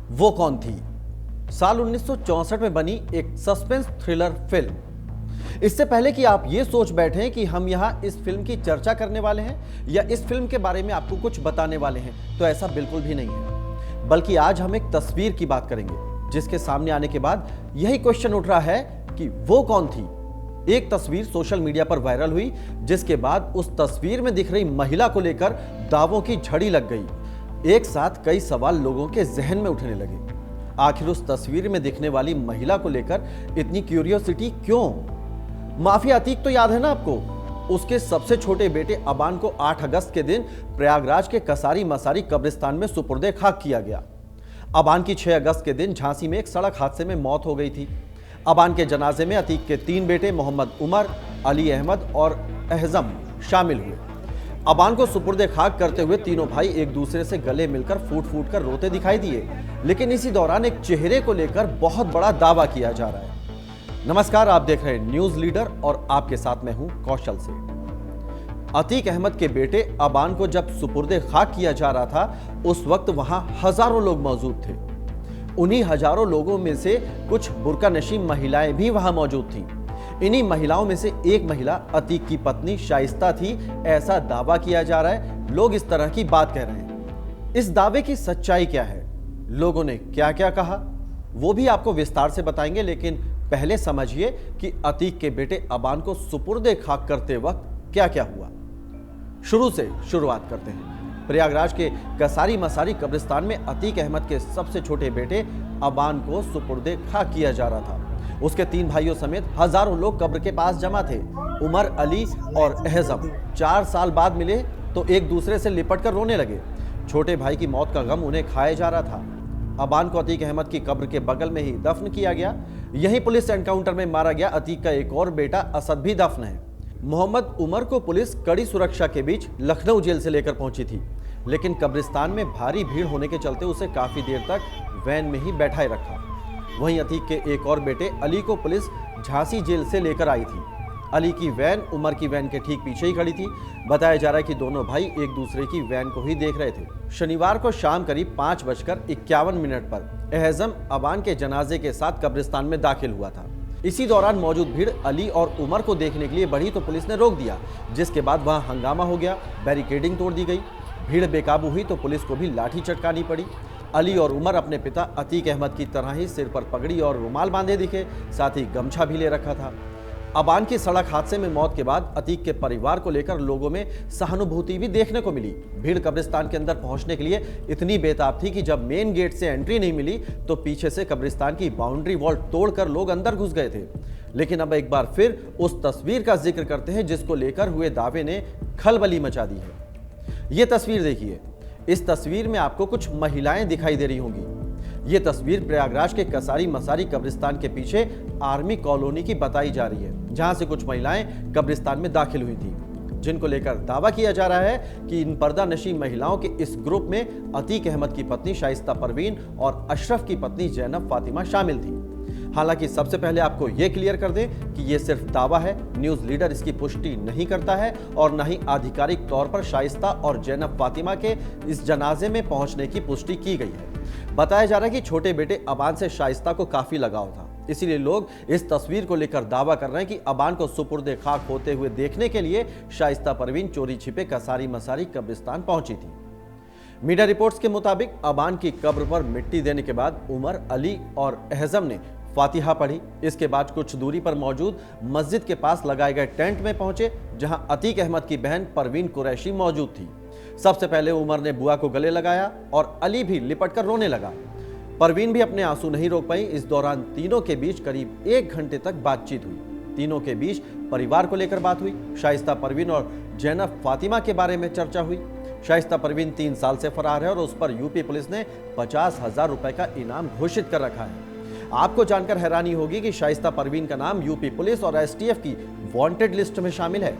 वो कौन थी? साल 1964 में बनी एक सस्पेंस थ्रिलर फिल्म। इससे पहले कि आप ये सोच बैठें कि हम यहाँ इस फिल्म की चर्चा करने वाले हैं या इस फिल्म के बारे में आपको कुछ बताने वाले हैं, तो ऐसा बिल्कुल भी नहीं है। बल्कि आज हम एक तस्वीर की बात करेंगे जिसके सामने आने के बाद यही क्वेश्चन उठ रहा है कि वो कौन थी। एक तस्वीर सोशल मीडिया पर वायरल हुई, जिसके बाद उस तस्वीर में दिख रही महिला को लेकर दावों की झड़ी लग गई। एक साथ कई सवाल लोगों के जहन में उठने लगे। आखिर उस तस्वीर में दिखने वाली महिला को लेकर इतनी क्यूरियोसिटी क्यों? माफिया अतीक तो याद है ना आपको? उसके सबसे छोटे बेटे अबान को 8 अगस्त के दिन प्रयागराज के कसारी मसारी कब्रिस्तान में सुपुर्दे खाक किया गया। अबान की 6 अगस्त के दिन झांसी में एक सड़क हादसे में मौत हो गई थी। अबान के जनाजे में अतीक के 3 बेटे मोहम्मद उमर, अली अहमद और एहजम शामिल हुए। अबान को सुपुर्दे खाक करते हुए तीनों भाई एक दूसरे से गले मिलकर फूट फूट कर रोते दिखाई दिए। लेकिन इसी दौरान एक चेहरे को लेकर बहुत बड़ा दावा किया जा रहा है। नमस्कार, आप देख रहे हैं न्यूज लीडर और आपके साथ मैं हूं कौशल से। अतीक अहमद के बेटे अबान को जब सुपुर्दे खाक किया जा रहा था, उस वक्त वहां हजारों लोग मौजूद थे। उन्हीं हजारों लोगों में से कुछ बुर्का नशी महिलाएं भी वहां मौजूद थीं। इन्हीं महिलाओं में से एक महिला अतीक की पत्नी शाइस्ता थी, ऐसा दावा किया जा रहा है। लोग इस तरह की बात कह रहे हैं। इस दावे की सच्चाई क्या है, लोगों ने क्या क्या कहा, वो भी आपको विस्तार से बताएंगे। लेकिन पहले समझिए कि अतीक के बेटे अबान को सुपुर्दे खाक करते वक्त क्या क्या हुआ। शुरू से शुरुआत करते हैं। प्रयागराज के कसारी मसारी कब्रिस्तान में अतीक अहमद के सबसे छोटे बेटे अबान को सुपुर्दे खाक किया जा रहा था। उसके 3 भाइयों समेत हजारों लोग कब्र के पास जमा थे। उमर, अली और एहजम 4 साल बाद मिले तो एक दूसरे से लिपट कर रोने लगे। छोटे भाई की मौत का गम उन्हें खाया जा रहा था। अबान को अतीक अहमद की कब्र के बगल में ही दफन किया गया। यही पुलिस एनकाउंटर में मारा गया अतीक का एक और बेटा असद भी दफन है। मोहम्मद उमर को पुलिस कड़ी सुरक्षा के बीच लखनऊ जेल से लेकर पहुंची थी, लेकिन कब्रिस्तान में भारी भीड़ होने के चलते उसे काफी देर तक वैन में ही बैठाए रखा। वहीं अतीक के एक और बेटे अली को पुलिस झांसी जेल से लेकर आई थी। अली की वैन उमर की वैन के ठीक पीछे ही खड़ी थी। बताया जा रहा है कि दोनों भाई एक दूसरे की वैन को ही देख रहे थे। शनिवार को शाम करीब 5:51 पर एहजम अबान के जनाजे के साथ कब्रिस्तान में दाखिल हुआ था। इसी दौरान मौजूद भीड़ अली और उमर को देखने के लिए बढ़ी तो पुलिस ने रोक दिया, जिसके बाद वहां हंगामा हो गया। बैरिकेडिंग तोड़ दी गई। भीड़ बेकाबू हुई तो पुलिस को भी लाठी चटकानी पड़ी। अली और उमर अपने पिता अतीक अहमद की तरह ही सिर पर पगड़ी और रुमाल बांधे दिखे, साथ ही गमछा भी ले रखा था। अबान की सड़क हादसे में मौत के बाद अतीक के परिवार को लेकर लोगों में सहानुभूति भी देखने को मिली। भीड़ कब्रिस्तान के अंदर पहुंचने के लिए इतनी बेताब थी कि जब मेन गेट से एंट्री नहीं मिली तो पीछे से कब्रिस्तान की बाउंड्री वॉल तोड़कर लोग अंदर घुस गए थे। लेकिन अब एक बार फिर उस तस्वीर का जिक्र करते हैं जिसको लेकर हुए दावे ने खलबली मचा दी है। ये तस्वीर देखिए। इस तस्वीर में आपको कुछ महिलाएं दिखाई दे रही होंगी। ये तस्वीर प्रयागराज के कसारी मसारी कब्रिस्तान के पीछे आर्मी कॉलोनी की बताई जा रही है, जहां से कुछ महिलाएं कब्रिस्तान में दाखिल हुई थी, जिनको लेकर दावा किया जा रहा है कि इन पर्दा नशी महिलाओं के इस ग्रुप में अतीक अहमद की पत्नी शाइस्ता परवीन और अशरफ की पत्नी जैनब फातिमा शामिल थी। हालांकि सबसे पहले आपको यह क्लियर कर दें कि यह सिर्फ दावा है। न्यूज लीडर इसकी पुष्टि नहीं करता है और न ही आधिकारिक तौर पर शाइस्ता और जैनब फातिमा के इस जनाजे में पहुंचने की पुष्टि की गई है। बताया जा रहा है कि छोटे बेटे अबान से शाइस्ता को काफी लगाव था, इसीलिए लोग इस तस्वीर को लेकर दावा कर रहे हैं कि अबान को सुपुर्दे खाक होते हुए देखने के लिए शाइस्ता परवीन चोरी छिपे कसारी मसारी कब्रिस्तान पहुंची थी। मीडिया रिपोर्ट्स के मुताबिक अबान की कब्र पर मिट्टी देने के बाद उमर, अली और एहजम ने फातिहा पढ़ी। इसके बाद कुछ दूरी पर मौजूद मस्जिद के पास लगाए गए टेंट में पहुंचे, जहां अतीक अहमद की बहन परवीन कुरैशी मौजूद थी। सबसे पहले उमर ने बुआ को गले लगाया और अली भी लिपट कर रोने लगा। परवीन भी अपने आंसू नहीं रोक पाई। इस दौरान तीनों के बीच करीब 1 घंटे तक बातचीत हुई। तीनों के बीच परिवार को लेकर बात हुई। शाइस्ता परवीन और जैनब फातिमा के बारे में चर्चा हुई। शाइस्ता परवीन 3 साल से फरार है और उस पर यूपी पुलिस ने 50,000 रुपए का इनाम घोषित कर रखा है। आपको जानकर हैरानी होगी कि शाइस्ता परवीन का नाम यूपी पुलिस और एसटीएफ की वांटेड लिस्ट में शामिल है।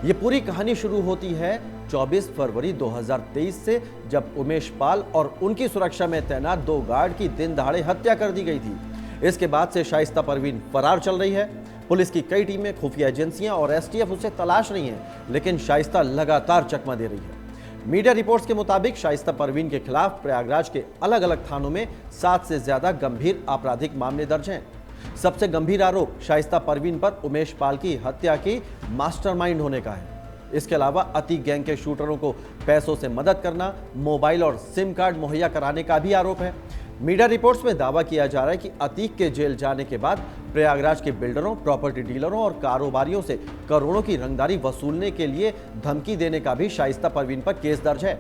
ये पूरी कहानी शुरू होती है 24 फरवरी 2023 से, जब उमेश पाल और उनकी सुरक्षा में तैनात 2 गार्ड की दिन दहाड़े हत्या कर दी गई थी। इसके बाद से शाइस्ता परवीन फरार चल रही है। पुलिस की कई टीमें, खुफिया एजेंसियां और एसटीएफ उसे तलाश रही हैं, लेकिन शाइस्ता लगातार चकमा दे रही है। मीडिया रिपोर्ट्स के मुताबिक शाइस्ता परवीन के खिलाफ प्रयागराज के अलग अलग थानों में 7 से ज्यादा गंभीर आपराधिक मामले दर्ज हैं। सबसे गंभीर आरोप शाइस्ता परवीन पर उमेश पाल की हत्या की मास्टरमाइंड होने का है। इसके अलावा अतीक गैंग के शूटरों को पैसों से मदद करना, मोबाइल और सिम कार्ड मुहैया कराने का भी आरोप है। मीडिया रिपोर्ट्स में दावा किया जा रहा है कि अतीक के जेल जाने के बाद प्रयागराज के बिल्डरों, प्रॉपर्टी डीलरों और कारोबारियों से करोड़ों की रंगदारी वसूलने के लिए धमकी देने का भी शाइस्ता परवीन पर केस दर्ज है।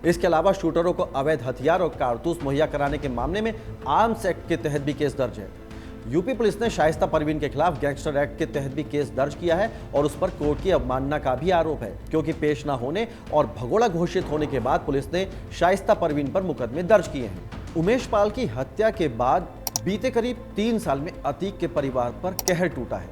इसके अलावा शूटरों को अवैध हथियार और कारतूस मुहैया कराने के मामले में आर्म्स एक्ट के तहत भी केस दर्ज है। यूपी पुलिस ने शाइस्ता परवीन के खिलाफ गैंगस्टर एक्ट के तहत भी केस दर्ज किया है और उस पर कोर्ट की अवमानना का भी आरोप है, क्योंकि पेश न होने और भगोड़ा घोषित होने के बाद पुलिस ने शाइस्ता परवीन पर मुकदमे दर्ज किए हैं। उमेश पाल की हत्या के बाद बीते करीब 3 साल में अतीक के परिवार पर कहर टूटा है।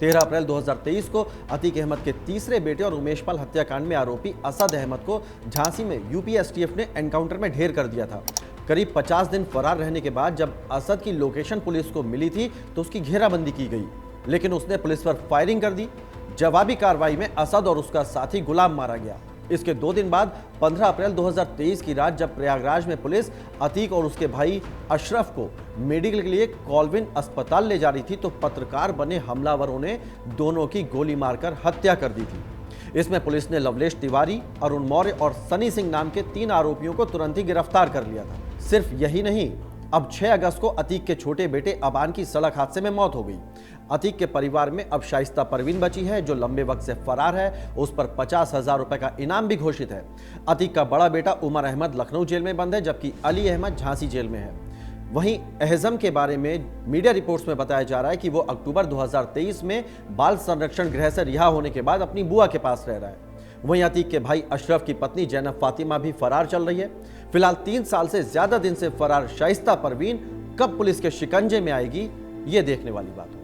13 अप्रैल 2023 को अतीक अहमद के तीसरे बेटे और उमेश पाल हत्याकांड में आरोपी असद अहमद को झांसी में यूपी एसटीएफ ने एनकाउंटर में ढेर कर दिया था। करीब 50 दिन फरार रहने के बाद जब असद की लोकेशन पुलिस को मिली थी तो उसकी घेराबंदी की गई, लेकिन उसने पुलिस पर फायरिंग कर दी। जवाबी कार्रवाई में असद और उसका साथी गुलाम मारा गया। इसके 2 दिन बाद 15 अप्रैल 2023 की रात जब प्रयागराज में पुलिस अतीक और उसके भाई अशरफ को मेडिकल के लिए कॉलविन अस्पताल ले जा रही थी तो पत्रकार बने हमलावरों ने दोनों की गोली मारकर हत्या कर दी थी। इसमें पुलिस ने लवलेश तिवारी, अरुण मौर्य और सनी सिंह नाम के 3 आरोपियों को तुरंत ही गिरफ्तार कर लिया था। सिर्फ यही नहीं, अब 6 अगस्त को अतीक के छोटे बेटे अबान की सड़क हादसे में मौत हो गई। अतीक के परिवार में अब शाइस्ता परवीन बची है जो लंबे वक्त से फरार है। उस पर 50,000 रुपए का इनाम भी घोषित है। अतीक का बड़ा बेटा उमर अहमद लखनऊ जेल में बंद है, जबकि अली अहमद झांसी जेल में है। वहीं एहजम के बारे में मीडिया रिपोर्ट्स में बताया जा रहा है कि वो अक्टूबर 2023 में बाल संरक्षण गृह से रिहा होने के बाद अपनी बुआ के पास रह रहा है। वहीं अतीक के भाई अशरफ की पत्नी जैनब फातिमा भी फरार चल रही है। फिलहाल 3 साल से ज्यादा दिन से फरार शाइस्ता परवीन कब पुलिस के शिकंजे में आएगी, ये देखने वाली बात है।